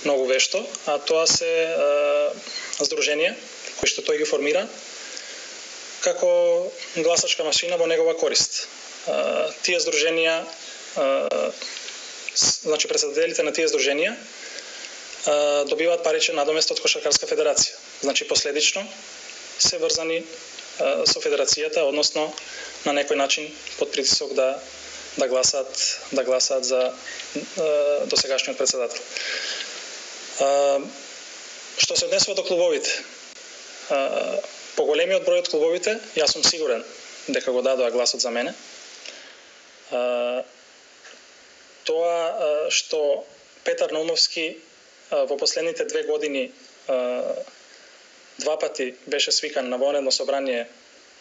многу вешто, а тоа се здруженија кои што тој ги формира како гласачка машина во негова корист. Тие здруженија, значи председателите на тие здруженија добиваат паричен надомест од Кошаркарска федерација. Значи последично се врзани со федерацијата, односно на некој начин под притисок да гласаат за досегашниот председател. Што се однесува до клубовите, поголемиот број од клубовите, јас сум сигурен дека го дадоа гласот за мене. Тоа што Петар Наумовски во последните 2 години 2 пати беше свикан на вонредно собрание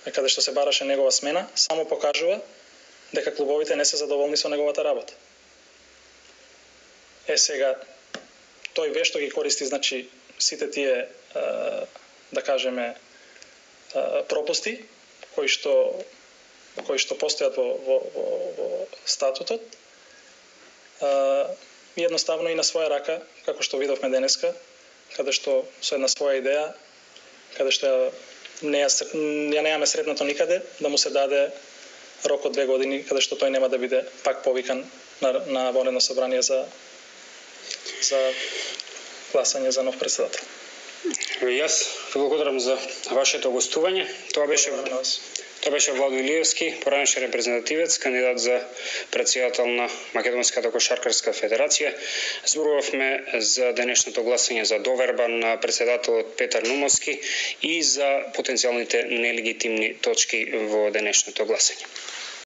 каде што се бараше негова смена, само покажува дека клубовите не се задоволни со неговата работа. Сега тој вешто ги користи, значи сите тие да кажеме пропусти кои што постојат во статутот, едноставно и на своја рака, како што видовме денеска, каде што со една своја идеја, каде што ја немаме сретнато никаде, да му се даде рок од 2 години, каде што тој нема да биде пак повикан на вонредно собрание за гласање за нов председател. Јас ви благодарам за вашето гостување. Тоа беше Владо Илиевски, поранешен репрезентативец, кандидат за претседател на Македонската кошаркарска федерација. Зборувавме за денешното гласање за доверба на претседателот Петар Наумовски и за потенцијалните нелегитимни точки во денешното гласање.